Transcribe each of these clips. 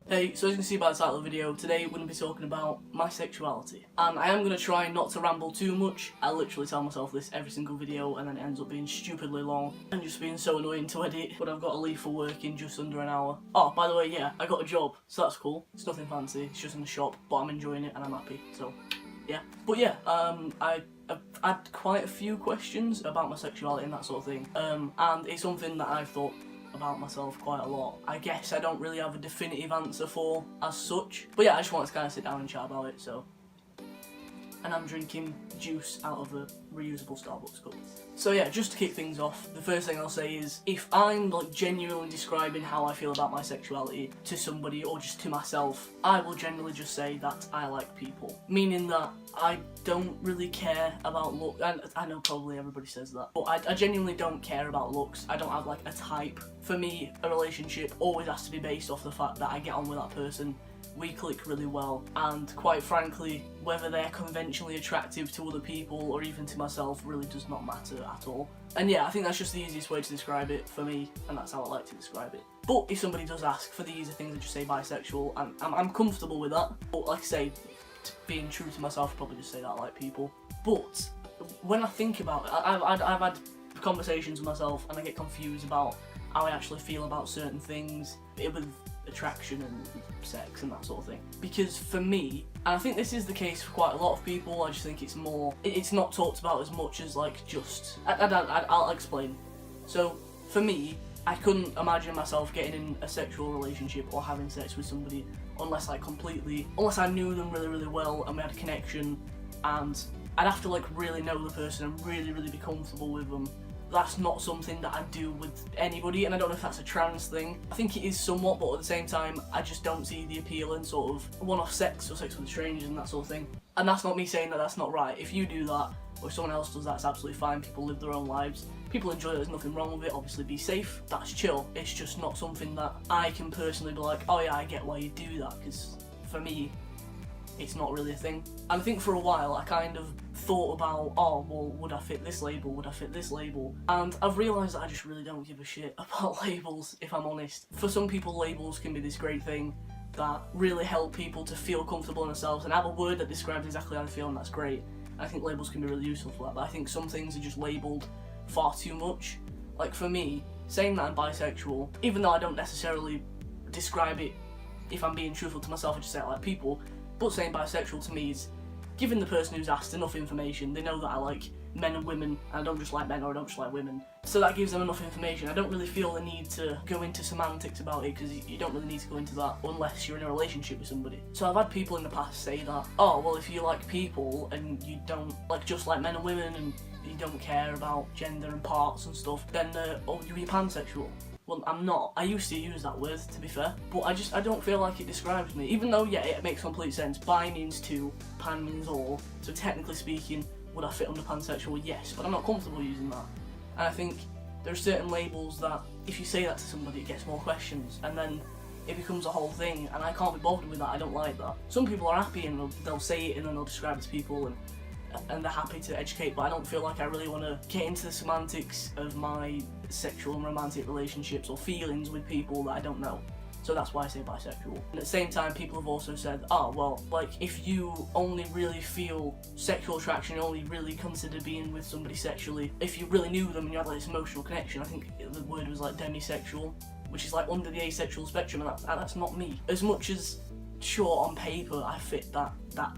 Hey, so as you can see by the title of the video, today we're going to be talking about my sexuality. And I am going to try not to ramble too much. I literally tell myself this every single video and then it ends up being stupidly long and just being so annoying to edit. But I've got to leave for work in just under an hour. Oh, by the way, yeah, I got a job, so that's cool. It's nothing fancy, it's just in the shop, but I'm enjoying it and I'm happy, so yeah. But yeah, I've had quite a few questions about my sexuality and that sort of thing. And it's something that I've thought about myself quite a lot. I guess I don't really have a definitive answer for as such, but yeah, I just wanted to kind of sit down and chat about it. So, and I'm drinking juice out of a reusable Starbucks cup. So yeah, just to kick things off, the first thing I'll say is, if I'm like genuinely describing how I feel about my sexuality to somebody or just to myself, I will generally just say that I like people. Meaning that I don't really care about looks, and I know probably everybody says that, but I genuinely don't care about looks. I don't have like a type. For me, a relationship always has to be based off the fact that I get on with that person, we click really well, and quite frankly, whether they're conventionally attractive to other people or even to myself really does not matter at all. And yeah, I think that's just the easiest way to describe it for me, and that's how I like to describe it. But if somebody does ask for the easy things, I just say bisexual, and I'm comfortable with that. But like I say, being true to myself, I'd probably just say that I like people. But when I think about it, I've had conversations with myself and I get confused about how I actually feel about certain things with attraction and sex and that sort of thing. Because for me, and I think this is the case for quite a lot of people, I just think it's not talked about as much as like just, I'll explain. So for me, I couldn't imagine myself getting in a sexual relationship or having sex with somebody unless I knew them really, really well and we had a connection, and I'd have to like really know the person and really, really be comfortable with them. That's not something that I do with anybody, and I don't know if that's a trans thing. I think it is somewhat, but at the same time, I just don't see the appeal in sort of one-off sex or sex with strangers and that sort of thing. And that's not me saying that that's not right. If you do that, or if someone else does that, it's absolutely fine. People live their own lives. People enjoy it, there's nothing wrong with it. Obviously be safe, that's chill. It's just not something that I can personally be like, oh yeah, I get why you do that, because for me, it's not really a thing. And I think for a while I kind of thought about, oh well, would I fit this label, would I fit this label? And I've realised that I just really don't give a shit about labels, if I'm honest. For some people, labels can be this great thing that really help people to feel comfortable in themselves and have a word that describes exactly how they feel, and that's great. I think labels can be really useful for that, but I think some things are just labelled far too much. Like for me, saying that I'm bisexual, even though I don't necessarily describe it, if I'm being truthful to myself, I just say I like people, but saying bisexual to me is giving the person who's asked enough information. They know that I like men and women, and I don't just like men or I don't just like women. So that gives them enough information. I don't really feel the need to go into semantics about it, because you don't really need to go into that unless you're in a relationship with somebody. So I've had people in the past say that, oh well, if you like people and you don't like just like men and women and you don't care about gender and parts and stuff, then oh, you're pansexual. Well, I'm not. I used to use that word, to be fair, but I don't feel like it describes me. Even though, yeah, it makes complete sense. Bi means two, pan means all, so technically speaking, would I fit under pansexual? Yes, but I'm not comfortable using that. And I think there are certain labels that, if you say that to somebody, it gets more questions, and then it becomes a whole thing, and I can't be bothered with that. I don't like that. Some people are happy and they'll say it and then they'll describe it to people, and they're happy to educate, but I don't feel like I really want to get into the semantics of my sexual and romantic relationships or feelings with people that I don't know. So that's why I say bisexual. And at the same time, people have also said, oh well, like if you only really feel sexual attraction, you only really consider being with somebody sexually, if you really knew them and you had like this emotional connection, I think the word was like demisexual, which is like under the asexual spectrum, and that's not me. As much as sure, on paper I fit that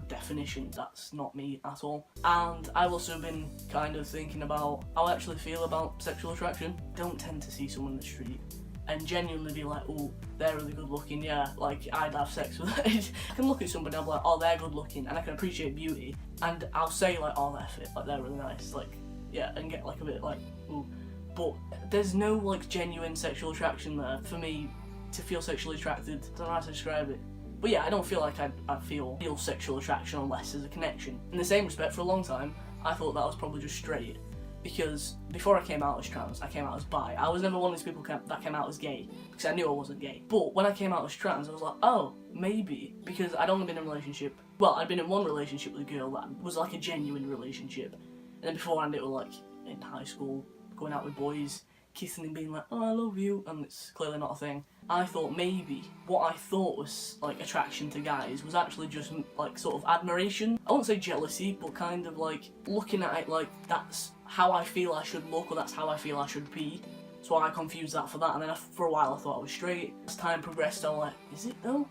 definition, that's not me at all. And I've also been kind of thinking about how I actually feel about sexual attraction. I don't tend to see someone in the street and genuinely be like, oh, they're really good looking, yeah, like I'd have sex with them. I can look at somebody and I'm like, oh, they're good looking, and I can appreciate beauty, and I'll say like, oh, they're fit, like they're really nice, like yeah, and get like a bit like, ooh. But there's no like genuine sexual attraction there for me to feel sexually attracted. I don't know how to describe it. But yeah, I don't feel like I feel sexual attraction unless there's a connection. In the same respect, for a long time, I thought that was probably just straight. Because before I came out as trans, I came out as bi. I was never one of these people that came out as gay, because I knew I wasn't gay. But when I came out as trans, I was like, oh, maybe. Because I'd only been in a relationship, well, I'd been in one relationship with a girl that was like a genuine relationship. And then beforehand it was like in high school, going out with boys, kissing and being like, oh, I love you, and it's clearly not a thing. I thought maybe what I thought was like attraction to guys was actually just like sort of admiration. I wouldn't say jealousy, but kind of like looking at it like that's how I feel I should look, or that's how I feel I should be. So I confused that for that, and then for a while I thought I was straight. As time progressed, I was like, is it though?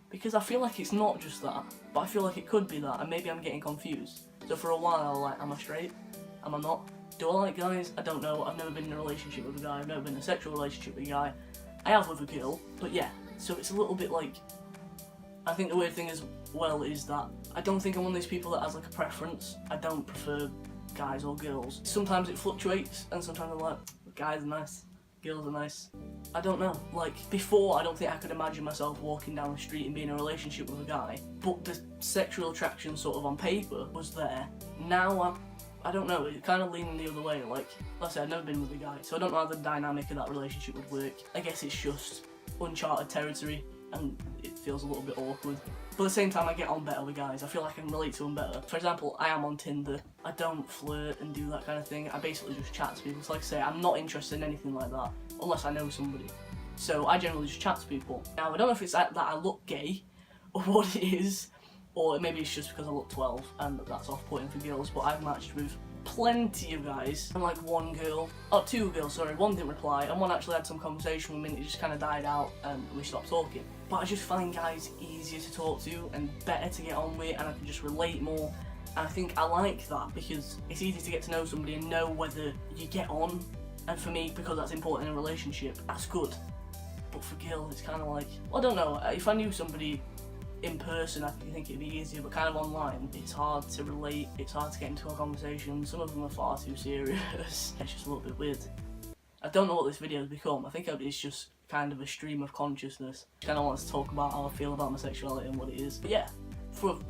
Because I feel like it's not just that, but I feel like it could be that, and maybe I'm getting confused. So for a while I was like, am I straight? Am I not? Do I like guys? I don't know. I've never been in a relationship with a guy. I've never been in a sexual relationship with a guy. I have with a girl, but yeah. So it's a little bit like, I think the weird thing as well is that I don't think I'm one of these people that has like a preference. I don't prefer guys or girls. Sometimes it fluctuates, and sometimes I'm like, guys are nice, girls are nice. I don't know, like before I don't think I could imagine myself walking down the street and being in a relationship with a guy, but the sexual attraction sort of on paper was there. Now I don't know, it's kind of leaning the other way. Like I said, I've never been with a guy, so I don't know how the dynamic of that relationship would work. I guess it's just uncharted territory and it feels a little bit awkward. But at the same time, I get on better with guys. I feel like I can relate to them better. For example, I am on Tinder. I don't flirt and do that kind of thing. I basically just chat to people. So like I say, I'm not interested in anything like that unless I know somebody. So I generally just chat to people. Now, I don't know if it's that I look gay or what it is, or maybe it's just because I look 12 and that's off-putting for girls, but I've matched with plenty of guys, and like two girls, sorry, one didn't reply, and one actually had some conversation with me and it just kind of died out and we stopped talking. But I just find guys easier to talk to and better to get on with, and I can just relate more, and I think I like that because it's easy to get to know somebody and know whether you get on, and for me, because that's important in a relationship, that's good. But for girls, it's kind of like, well, I don't know, if I knew somebody in person, I think it'd be easier, but kind of online, it's hard to relate, it's hard to get into a conversation, some of them are far too serious, it's just a little bit weird. I don't know what this video has become. I think it's just kind of a stream of consciousness. I kind of want to talk about how I feel about my sexuality and what it is. But yeah,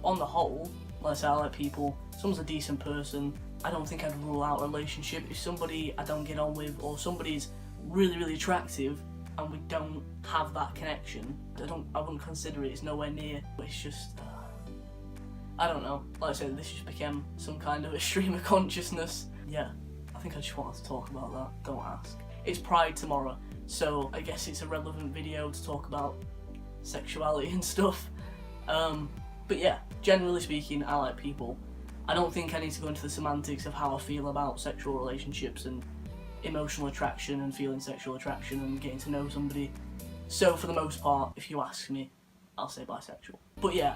on the whole, like I say, I like people, someone's a decent person, I don't think I'd rule out a relationship. If somebody I don't get on with, or somebody's really, really attractive, and we don't have that connection, I wouldn't consider it. It's nowhere near. But it's just, I don't know. Like I said, this just became some kind of a stream of consciousness. Yeah, I think I just wanted to talk about that. Don't ask. It's Pride tomorrow, so I guess it's a relevant video to talk about sexuality and stuff. But yeah, generally speaking, I like people. I don't think I need to go into the semantics of how I feel about sexual relationships and emotional attraction and feeling sexual attraction and getting to know somebody. So for the most part, if you ask me, I'll say bisexual. But yeah,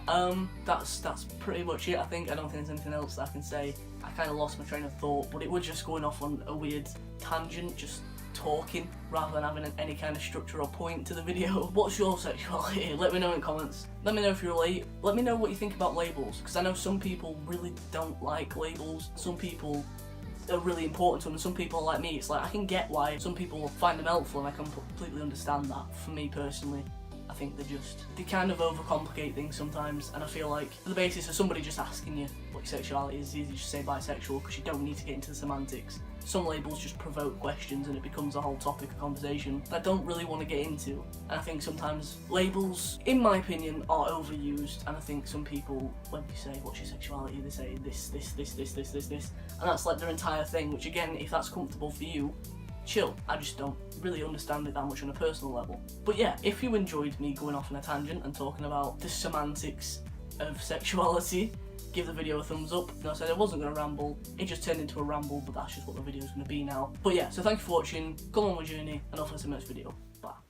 that's pretty much it. I don't think there's anything else that I can say. I kind of lost my train of thought, but it was just going off on a weird tangent, just talking rather than having any kind of structure or point to the video. What's your sexuality? Let me know in comments. Let me know if you relate. Let me know what you think about labels, because I know some people really don't like labels. Some people are really important to them, and some people like me, it's like I can get why some people find them helpful, and I can completely understand that. For me personally, I think they kind of overcomplicate things sometimes, and I feel like for the basis of somebody just asking you what your sexuality is, you just say bisexual because you don't need to get into the semantics. Some labels just provoke questions and it becomes a whole topic of conversation that I don't really want to get into. And I think sometimes labels, in my opinion, are overused, and I think some people, when you say what's your sexuality, they say this, and that's like their entire thing, which again, if that's comfortable for you, chill. I just don't really understand it that much on a personal level. But yeah, if you enjoyed me going off on a tangent and talking about the semantics of sexuality, give the video a thumbs up. I said I wasn't going to ramble, it just turned into a ramble, but that's just what the video is going to be now. But yeah, so thank you for watching, go on my journey, and I'll see you in the next video. Bye.